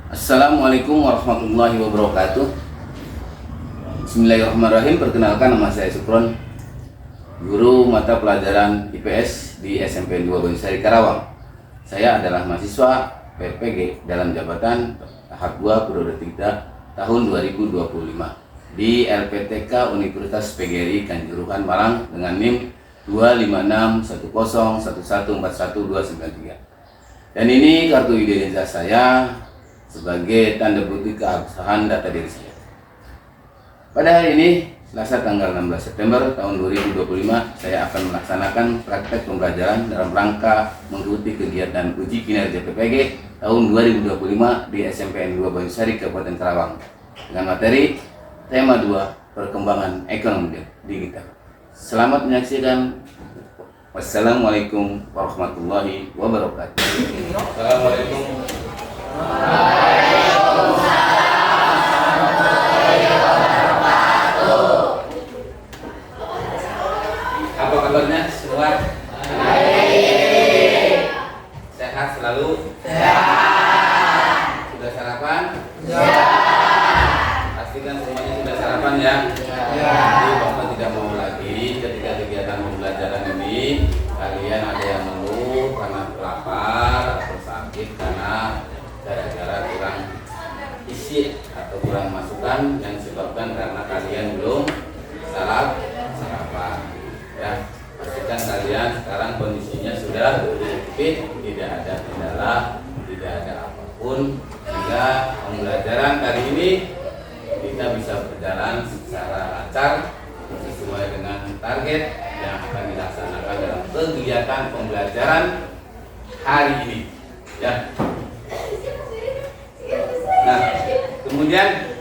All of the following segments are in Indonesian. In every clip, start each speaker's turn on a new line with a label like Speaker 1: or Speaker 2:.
Speaker 1: Assalamualaikum warahmatullahi wabarakatuh. Bismillahirrahmanirrahim. Perkenalkan, nama saya Supron, guru mata pelajaran IPS di SMP 2 Banyusari Karawang. Saya adalah mahasiswa PPG dalam jabatan tahap 2 periode 3 tahun 2025 di LPTK Universitas PGRI Kanjuruhan Malang dengan NIM 2561011414193. Dan ini kartu identitas saya sebagai tanda bukti keabsahan data diri saya. Pada hari ini, Selasa tanggal 16 September tahun 2025, saya akan melaksanakan praktek pembelajaran dalam rangka mengikuti kegiatan uji kinerja PPG tahun 2025 di SMPN 2 Banyusari Kabupaten Karawang dengan materi tema 2 perkembangan ekonomi digital. Selamat menyaksikan. Wassalamualaikum warahmatullahi wabarakatuh. Assalamualaikum. Apa kabarnya semua? Sehat selalu? Sehat. Sudah sarapan? Pastikan semuanya sudah sarapan ya? Jadi Bapak tidak mau lagi ketika kegiatan pembelajaran ini kalian ada yang mengeluh karena lapar atau sakit karena gara-gara kurang isi atau kurang masukan yang disebabkan karena kalian belum sarapan ya. Pastikan kalian sekarang kondisinya sudah fit, tidak ada kendala, tidak ada apapun, sehingga pembelajaran kali ini kita bisa berjalan secara lancar sesuai dengan target yang akan dilaksanakan dalam kegiatan pembelajaran hari ini ya. Nah, kemudian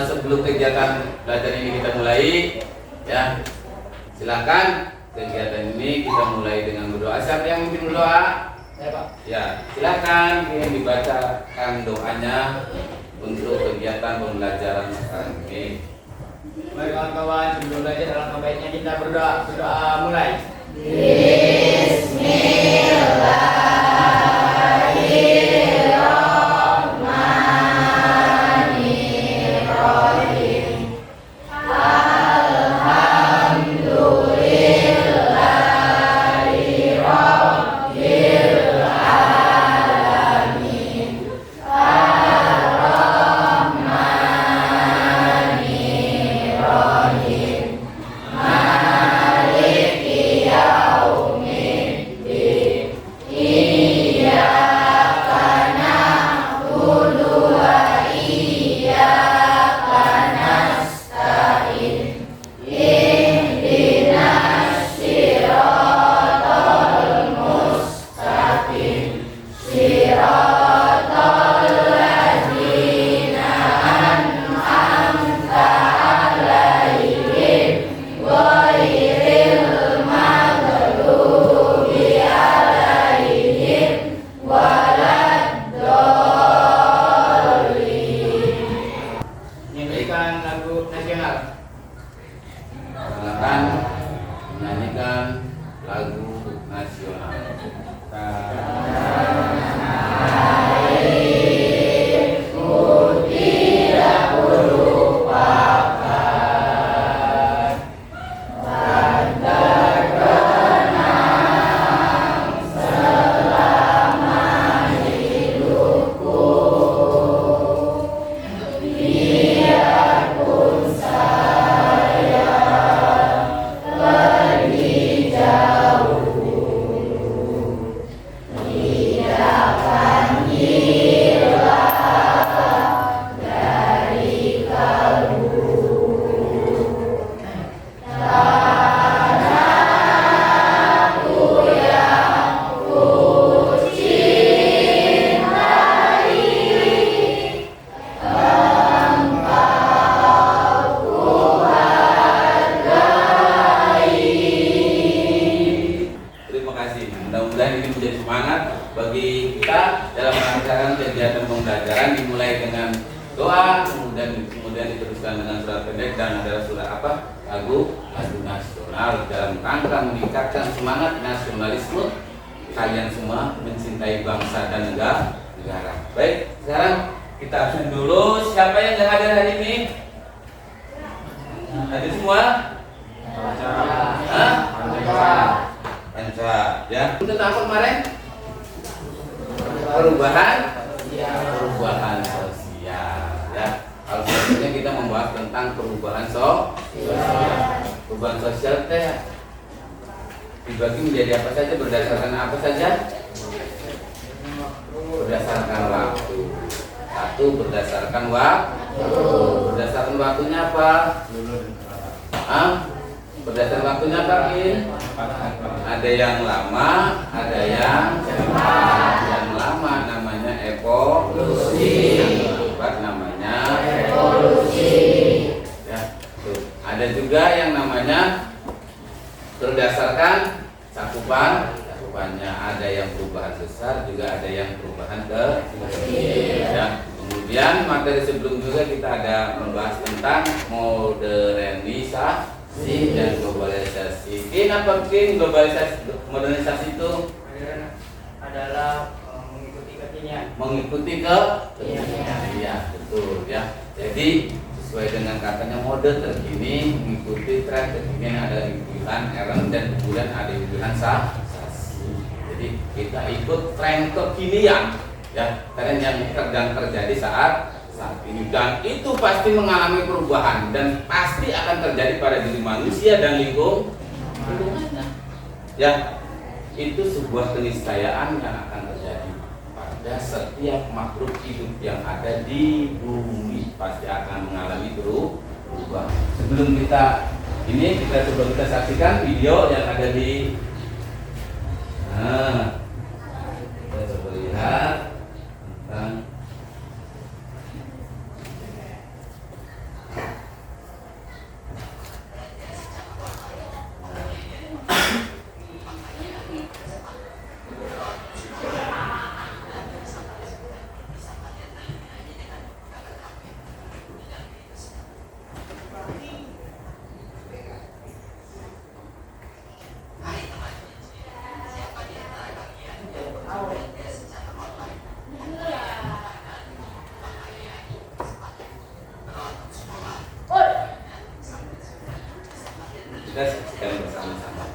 Speaker 1: sebelum kegiatan belajar ini kita mulai ya, silakan kegiatan ini kita mulai dengan berdoa. Siapa yang mungkin berdoa? Ya Pak. Ya, silakan yang dibacakan doanya untuk kegiatan pembelajaran sekarang ini.
Speaker 2: Baik kawan-kawan, sebelum belajar dalam baiknya kita berdoa. Mulai.
Speaker 1: Silakan menyanyikan lagu nasional. Mudah-mudahan ini menjadi semangat bagi kita dalam melaksanakan kegiatan pembelajaran, dimulai dengan doa, kemudian diteruskan dengan surat pendek dan adalah surat lagu nasional dalam rangka meningkatkan semangat nasionalisme kalian semua mencintai bangsa dan negara. Baik, Sekarang kita absen dulu. Siapa yang nggak hadir hari ini? Hadir semua? Hah? Panca, ya. Untuk apa kemarin? Perubahan sosial, ya. Kalau selanjutnya kita membahas tentang perubahan sosial. Perubahan sosial teh dibagi menjadi apa saja, berdasarkan apa saja? Berdasarkan waktu. Satu, berdasarkan waktu. Berdasarkan waktunya apa? Berdasarkan waktunya apa, Kin? Ada yang lama, ada yang cepat. Yang lama namanya evolusi, yang cepat namanya evolusi. Ya, tuh. Ada juga yang namanya berdasarkan cakupannya. Ada yang perubahan besar, juga ada yang perubahan kecil. Ya. Kemudian materi sebelum juga kita ada membahas tentang modernisasi dan globalisasi. Apa globalisasi, modernisasi itu?
Speaker 2: Adalah mengikuti kekinian.
Speaker 1: Mengikuti kekinian. Iya, betul ya. Jadi sesuai dengan katanya mode terkini, mengikuti tren kekinian, ada istilah Aaron dan kemudian ada istilah sasi. Jadi kita ikut tren kekinian, ya, tren yang sedang terjadi saat ini, dan itu pasti mengalami perubahan dan pasti akan terjadi pada diri manusia dan lingkungannya. Ya, itu sebuah keniscayaan yang akan terjadi pada setiap makhluk hidup yang ada di bumi, pasti akan mengalami perubahan. Sebelum kita coba kita saksikan video yang ada di kita coba lihat tentang kita saksikan bersama-sama.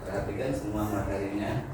Speaker 1: Perhatikan semua materinya.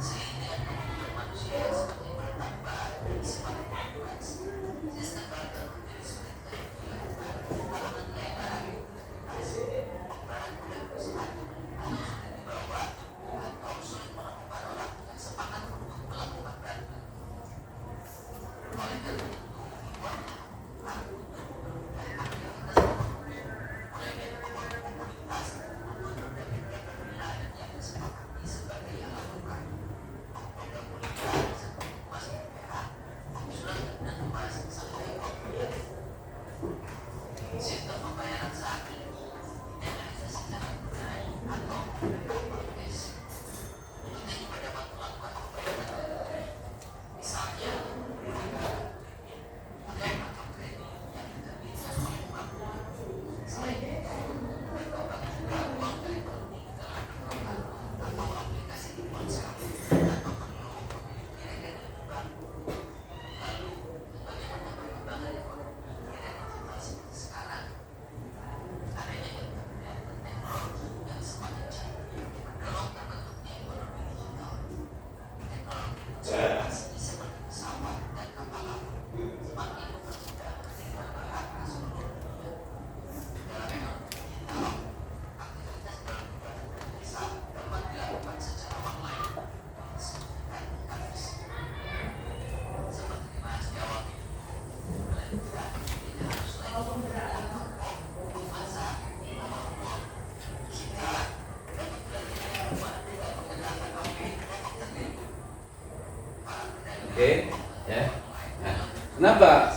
Speaker 1: Kenapa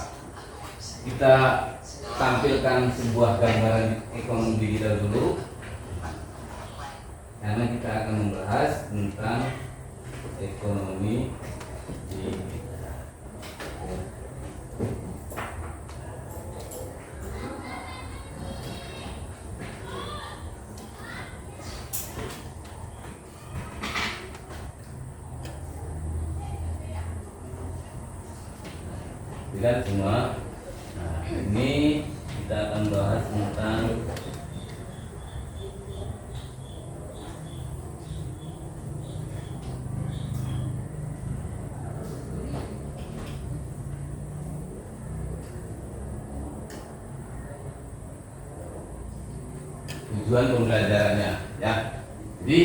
Speaker 1: kita tampilkan sebuah gambaran ekonomi digital dulu? Karena kita akan membahas tentang ekonomi digital. Lihat semua. Nah, ini kita akan bahas tentang tujuan pembelajarannya, ya. Jadi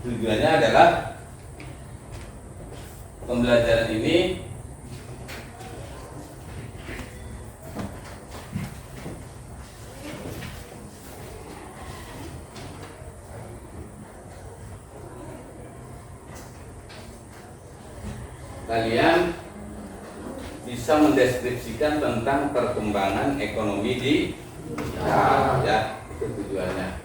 Speaker 1: tujuannya adalah pembelajaran ini kalian bisa mendeskripsikan tentang perkembangan ekonomi digital, ya, itu tujuannya.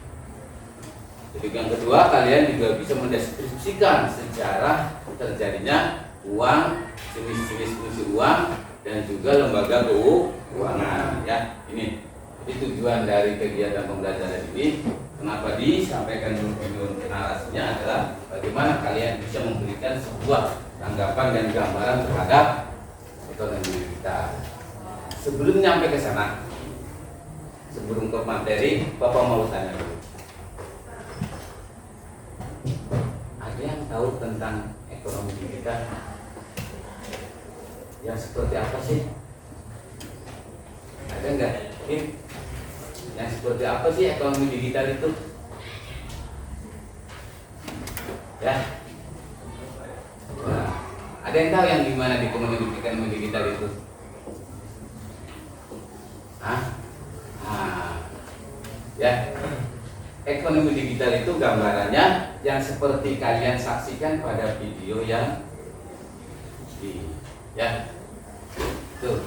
Speaker 1: Jadi yang kedua, kalian juga bisa mendeskripsikan sejarah terjadinya uang, jenis-jenis fungsi uang, dan juga lembaga keuangan, ya. Ini jadi tujuan dari kegiatan pembelajaran ini. Kenapa disampaikan dulu narasinya adalah bagaimana kalian bisa memberikan sebuah tanggapan dan gambaran terhadap ekonomi digital. Sebelum nyampe ke sana, sebelum ke materi, Bapak mau tanya dulu. Ada yang tahu tentang ekonomi digital? Yang seperti apa sih? Ada enggak? Yang seperti apa sih ekonomi digital itu? Ya. Nah, ada yang tahu yang gimana di ekonomi digital itu? Hah? Nah, ya. Ekonomi digital itu gambarannya yang seperti kalian saksikan pada video yang ya. Tuh.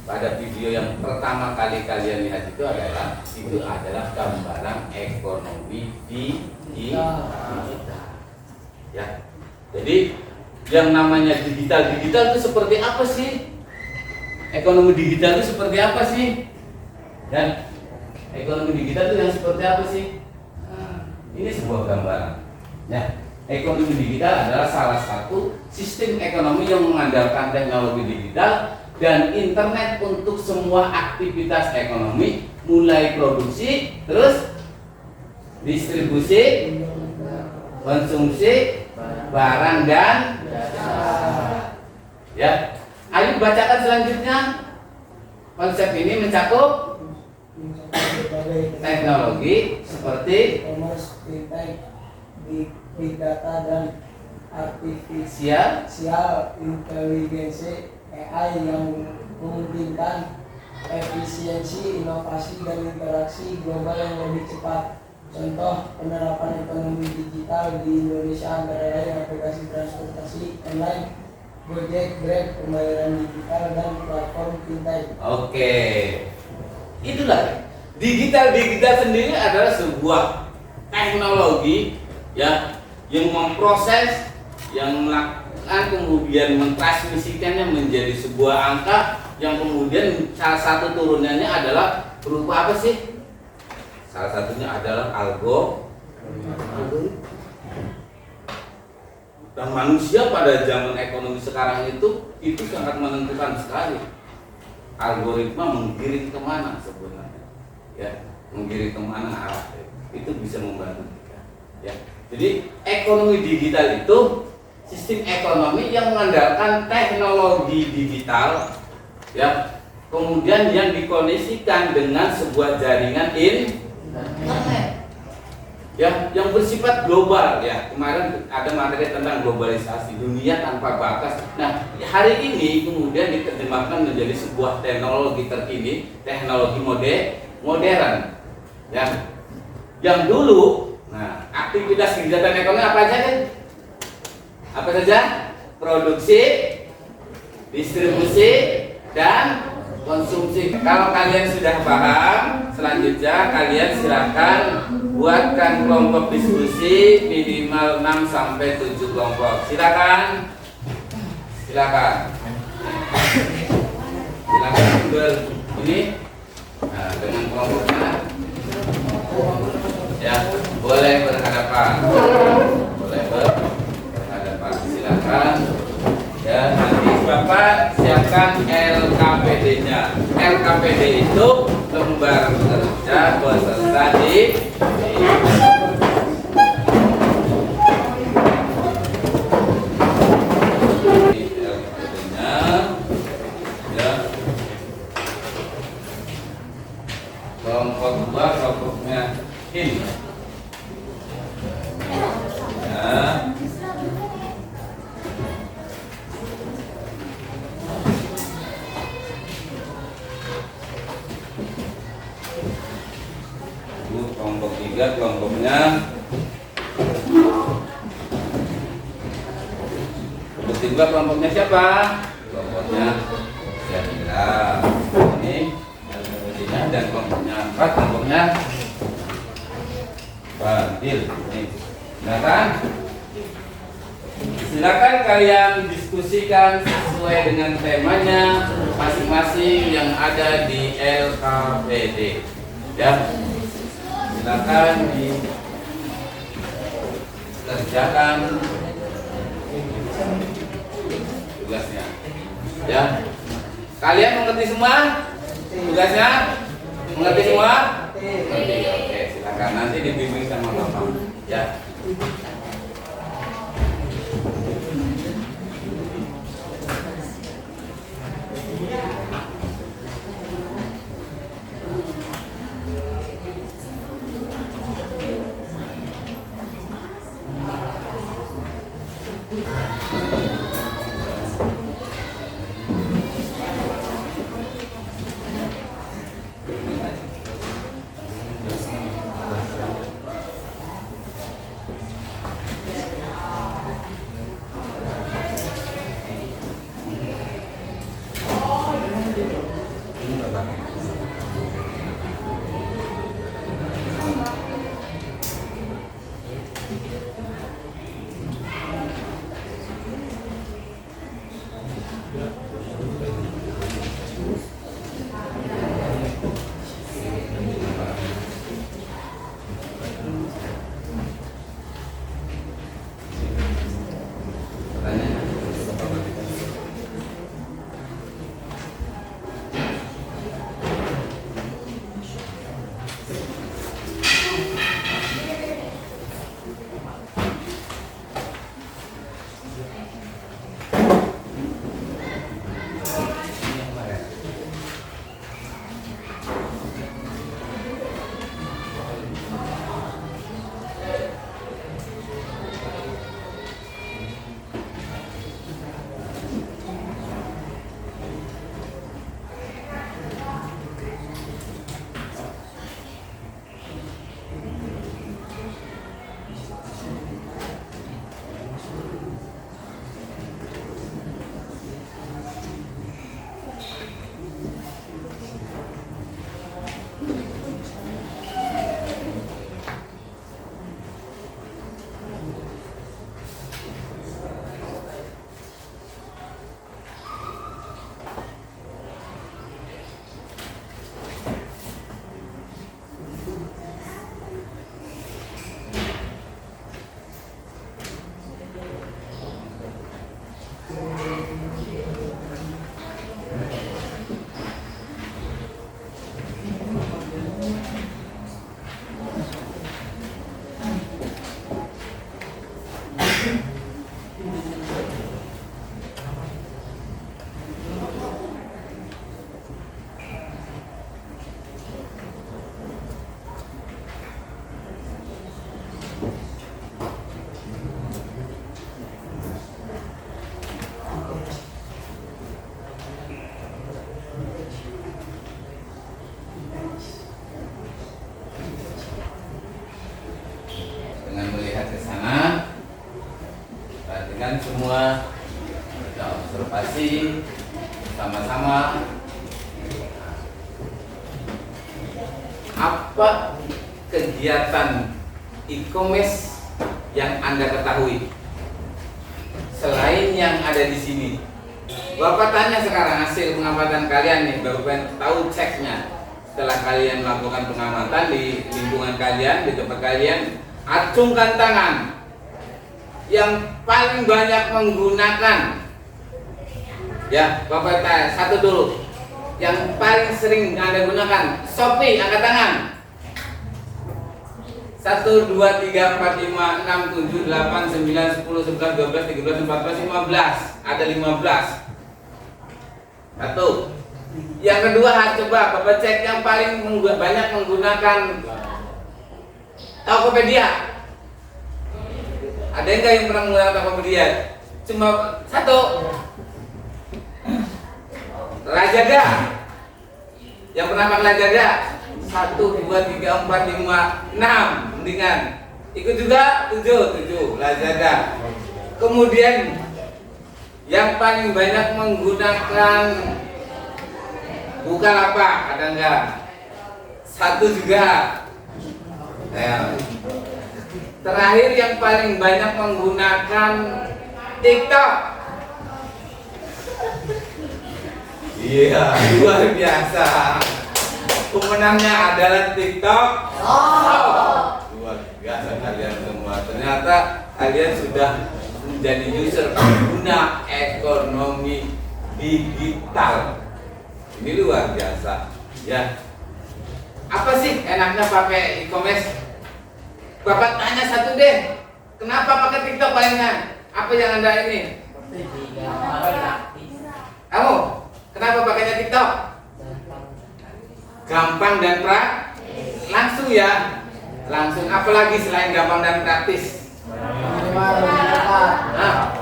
Speaker 1: Pada video yang pertama kali kalian lihat itu adalah gambaran ekonomi digital. Ya. Jadi yang namanya digital itu seperti apa sih? Ekonomi digital itu seperti apa sih? Dan ekonomi digital itu yang seperti apa sih? Nah, ini sebuah gambaran. Ya, ekonomi digital adalah salah satu sistem ekonomi yang mengandalkan teknologi digital dan internet untuk semua aktivitas ekonomi, mulai produksi, terus distribusi, konsumsi, barang dan ya. Ayo bacakan selanjutnya. Konsep ini mencakup teknologi seperti
Speaker 3: e-commerce, fintech, big data dan artificial intelligence AI yang memungkinkan efisiensi, inovasi dan interaksi global yang lebih cepat. Contoh penerapan ekonomi digital di Indonesia antara lain aplikasi transportasi online, Gojek, Grab, pembayaran digital dan platform fintech.
Speaker 1: Oke, itulah digital sendiri adalah sebuah teknologi ya yang memproses, yang melakukan kemudian mentransmisikannya menjadi sebuah angka yang kemudian salah satu turunannya adalah berupa apa sih? Salah satunya adalah algoritma. Dan manusia pada zaman ekonomi sekarang itu sangat menentukan sekali. Algoritma menggiring kemana sebenarnya? Ya, menggiring kemana arah itu bisa membantu kita. Ya, jadi ekonomi digital itu sistem ekonomi yang mengandalkan teknologi digital, ya, kemudian yang dikoneksikan dengan sebuah jaringan internet, ya, yang bersifat global. Ya, kemarin ada materi tentang globalisasi dunia tanpa batas. Nah, hari ini kemudian diterjemahkan menjadi sebuah teknologi terkini, teknologi modern, ya, yang dulu, nah, aktivitas kegiatan ekonomi apa aja kan? Apa saja? Produksi, distribusi, dan konsumsi. Kalau kalian sudah paham, selanjutnya kalian silakan buatkan kelompok diskusi minimal 6 sampai 7 kelompok. Silakan. Silakan. Silakan ini dengan kelompoknya. Ya, boleh berhadapan. Boleh berhadapan. Silakan. Ya, nanti Bapak siapkan LKPD-nya. LKPD itu lembar kerja beserta di LKPD-nya. Ya. Kelompok 2 kelompoknya ini. Ya. Kelompok 3 kelompoknya kelompoknya siapa? Kelompoknya Syahira ini dan kelompoknya 4 kelompoknya Fadil ini. Silakan kalian diskusikan sesuai dengan temanya masing-masing yang ada di LKPD. Ya. Silakan dikerjakan tugasnya. Ya. Kalian mengerti semua tugasnya? Mengerti semua? Mengerti. Oke, silakan nanti dibimbing sama Bapak. Ya. Semua kita observasi bersama-sama apa kegiatan e-commerce yang Anda ketahui selain yang ada di sini. Bapak tanya sekarang hasil pengamatan kalian nih, Bapak tahu ceknya setelah kalian melakukan pengamatan di lingkungan kalian, di tempat kalian, acungkan tangan yang paling banyak menggunakan. Ya, Bapak tanya satu dulu. Yang paling sering Anda gunakan Shopee, angkat tangan. 1, 2, 3, 4, 5, 6, 7, 8, 9, 10, 11, 12, 13, 14, 15. Ada 15. Satu. Yang kedua, coba Bapak cek yang paling banyak menggunakan Tokopedia. Ada enggak yang pernah menggunakan Tokopedia? Cuma satu. Lazada. Yang pernah pakai Lazada? 1, 2, 3, 4, 5, 6. Mendingan. Ikut juga 7 Lazada. Kemudian yang paling banyak menggunakan Bukalapak, ada enggak? 1 juga. Ya. Terakhir yang paling banyak menggunakan TikTok. Iya, luar biasa. Pemenangnya adalah TikTok. Luar biasa kalian semua. Ternyata kalian sudah menjadi user pengguna ekonomi digital. Ini luar biasa. Ya. Apa sih enaknya pakai e-commerce? Bapak tanya satu deh. Kenapa pakai TikTok palingnya? Apa yang Anda ini? Kamu? Kenapa pakainya TikTok? Gampang dan praktis. Langsung ya. Langsung. Apalagi selain gampang dan praktis? Nah.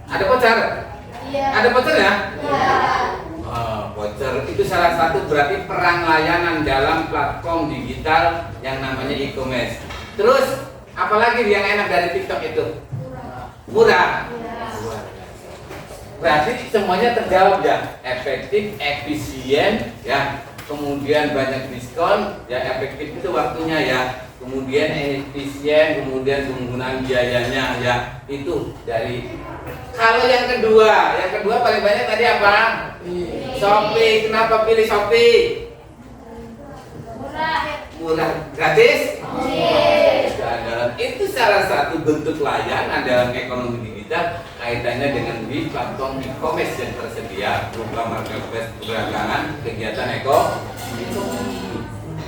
Speaker 1: Ada voucher? Iya. Ada voucher ya? Iya. Voucher itu salah satu berarti perang layanan dalam platform digital yang namanya e-commerce. Terus apalagi yang enak dari TikTok itu? Murah. Berarti semuanya terjawab ya, efektif, efisien, ya, kemudian banyak diskon, ya, efektif itu waktunya ya, kemudian efisien, kemudian penggunaan biayanya ya, itu dari. Kalau yang kedua paling banyak tadi apa? Shopee. Kenapa pilih Shopee? Murah. Gratis? Itu salah satu bentuk layanan dalam ekonomi digital kaitannya dengan di platform e-commerce yang tersedia berupa marketplace perdagangan kegiatan ekonomi.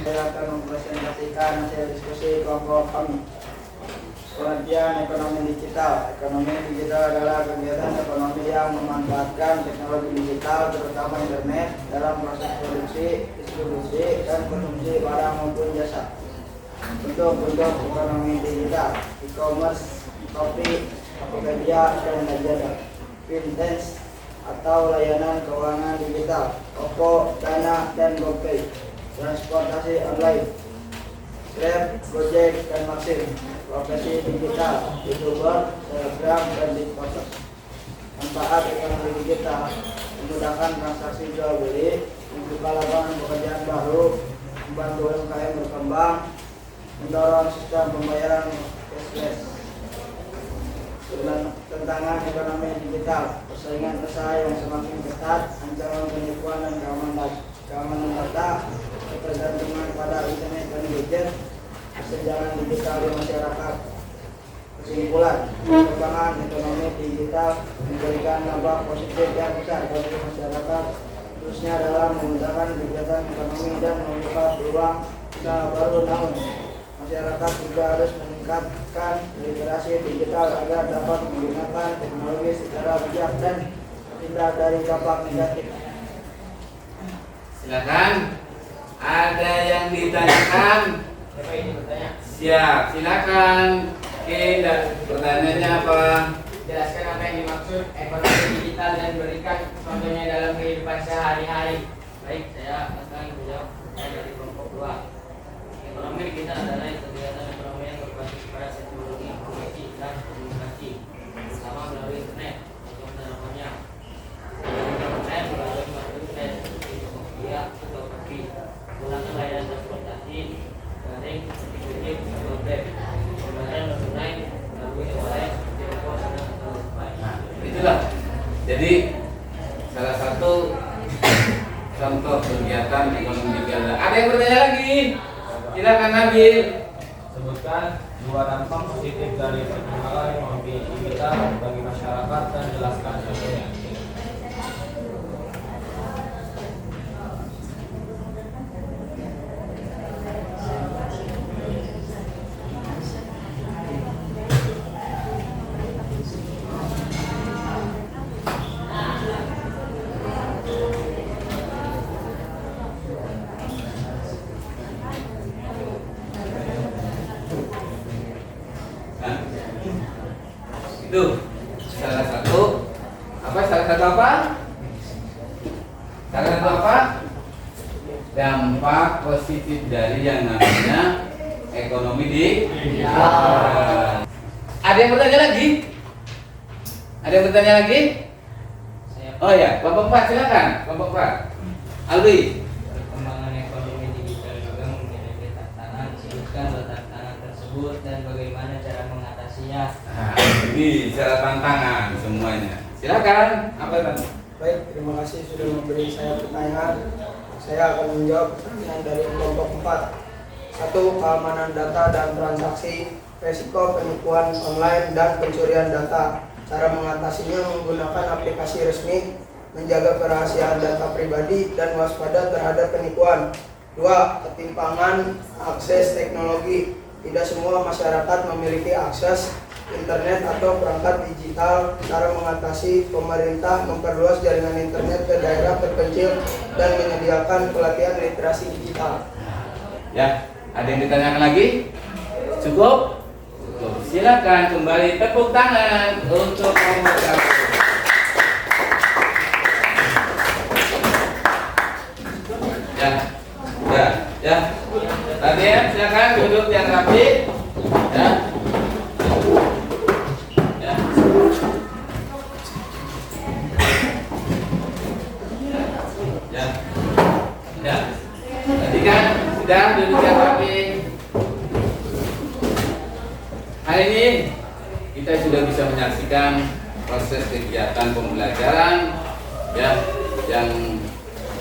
Speaker 4: Saya akan mempresentasikan hasil diskusi kelompok kami. Pengertian ekonomi digital. Ekonomi digital adalah kegiatan ekonomi yang memanfaatkan teknologi digital, terutama internet, dalam proses produksi, distribusi, dan konsumsi barang maupun jasa. Bentuk-bentuk ekonomi digital: e-commerce, Shopee, Tokopedia, dan Lazada. Fintech atau layanan keuangan digital, Oppo, Dana, dan GoPay. Transportasi online, Grab, Gojek, dan Maxim. Profesi digital, YouTuber, Telegram, dan TikToker. Manfaat ekonomi digital: memudahkan transaksi jual beli, membuka lapangan pekerjaan baru, membantu UMKM berkembang, mendorong sistem pembayaran cashless. Tantangan ekonomi digital: persaingan usaha yang semakin ketat, ancaman penipuan dan keamanan data, ketergantungan pada internet dan gadget, kesenjangan digital di masyarakat. Kesimpulan: perkembangan ekonomi digital memberikan dampak positif yang besar bagi masyarakat, khususnya dalam memudahkan kegiatan ekonomi dan membuka peluang usaha baru. Namun, masyarakat juga harus meningkatkan literasi digital agar dapat menggunakan teknologi secara bijak dan terhindar dari dampak negatif.
Speaker 1: Silakan. Ada yang ditanyakan? Siap, silakan. Oke, pertanyaannya apa?
Speaker 2: Jelaskan apa yang dimaksud ekonomi digital dan berikan contohnya dalam kehidupan sehari-hari. Baik, saya akan menjawab dari kelompok 2. Ekonomi digital adalah kegiatan ekonomi yang berbasis pada teknologi informasi dan komunikasi, terutama melalui internet atau namanya internet.
Speaker 1: satu contoh kegiatan ekonomi digital. Ada yang bertanya lagi? Silakan Nabil.
Speaker 5: Sebutkan dua dampak positif dari perkembangan ekonomi digital bagi masyarakat dan jelaskan contohnya.
Speaker 1: Nah, itu salah satu apa? Salah satu apa? Salah satu apa? Dampak positif dari yang namanya ekonomi digital. Ada yang bertanya lagi? Ada yang bertanya lagi? Oh ya, Bapak Pak silakan. Bapak Pak. Alwi.
Speaker 2: Perkembangan ekonomi digital juga memiliki tantangan. Sebutkan tantangan tersebut dan bagaimana cara mengatasinya.
Speaker 1: Nah, ini cara tantangan semuanya. Silakan. Apa Bang?
Speaker 4: Baik, terima kasih sudah memberi saya pertanyaan. Saya akan menjawab pertanyaan dari kelompok 4. 1. Keamanan data dan transaksi, resiko penipuan online dan pencurian data. Cara mengatasinya menggunakan aplikasi resmi, menjaga kerahasiaan data pribadi, dan waspada terhadap penipuan. 2. Ketimpangan akses teknologi. Tidak semua masyarakat memiliki akses internet atau perangkat digital. Cara mengatasi: pemerintah memperluas jaringan internet ke daerah terpencil dan menyediakan pelatihan literasi digital.
Speaker 1: Ya, ada yang ditanyakan lagi? Cukup? Cukup. Silakan kembali tepuk tangan untuk nomor 1. Ya. Tadi ya, silakan duduk yang rapi. Ya. Ya. Tadi kan sudah duduk yang rapi. Hari ini kita sudah bisa menyaksikan proses kegiatan pembelajaran ya yang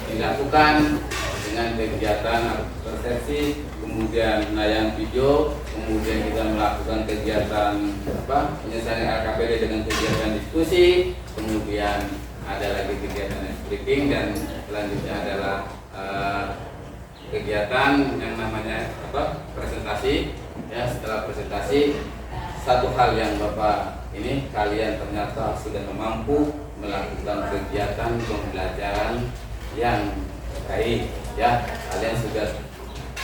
Speaker 1: dilakukan dengan kegiatan persepsi, kemudian menayang video, kemudian kita melakukan kegiatan penyelesaian RKPD dengan kegiatan diskusi, kemudian ada lagi kegiatan speaking, dan selanjutnya adalah kegiatan yang namanya presentasi. Ya, setelah presentasi, satu hal yang Bapak ini, kalian ternyata sudah mampu melakukan kegiatan pembelajaran yang baik. Ya, kalian sudah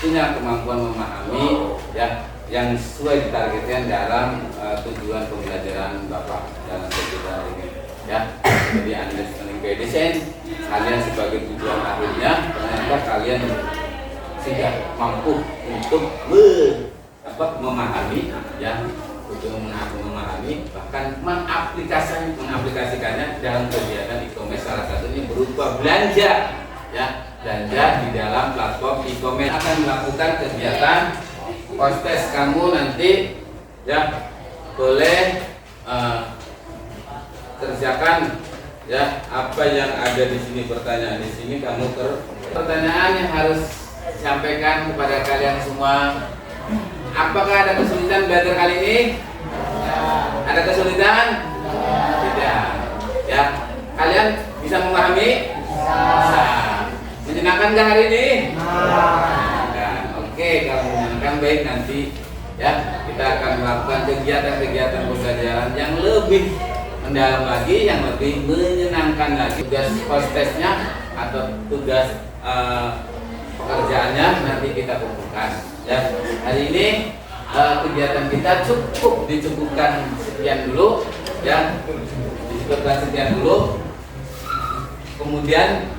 Speaker 1: punya kemampuan memahami ya yang sesuai ditargetkan dalam tujuan pembelajaran Bapak dalam kegiatan ini. Ya, jadi understanding by design, kalian sebagai tujuan akhirnya ternyata kalian sudah mampu untuk memahami ya, untuk memahami, bahkan mengaplikasikannya dalam kegiatan e-commerce. Salah satunya berupa belanja ya, belanja di dalam platform e-commerce. Akan melakukan kegiatan post-test. Kamu nanti ya boleh kerjakan ya apa yang ada di sini. Pertanyaan di sini kamu pertanyaan yang harus disampaikan kepada kalian semua. Apakah ada kesulitan belajar kali ini? Ada kesulitan? Tidak. Ya, kalian bisa memahami? Bisa. Menyenangkan nggak hari ini? Menyenangkan. Oke, kalau menyenangkan baik, nanti ya kita akan melakukan kegiatan-kegiatan pembelajaran yang lebih mendalam lagi, yang lebih menyenangkan lagi. Tugas post-testnya atau tugas pekerjaannya nanti kita kumpulkan. Ya, hari ini kegiatan kita dicukupkan sekian dulu. Ya, dicukupkan sekian dulu. Kemudian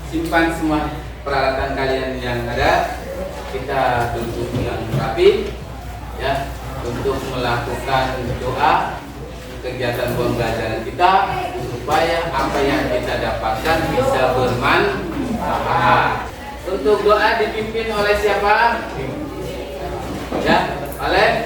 Speaker 1: simpan semua peralatan kalian yang ada. Kita duduk yang rapi ya untuk melakukan doa kegiatan pembelajaran kita supaya apa yang kita dapatkan bisa bermanfaat. Untuk doa dipimpin oleh siapa? Ya, oleh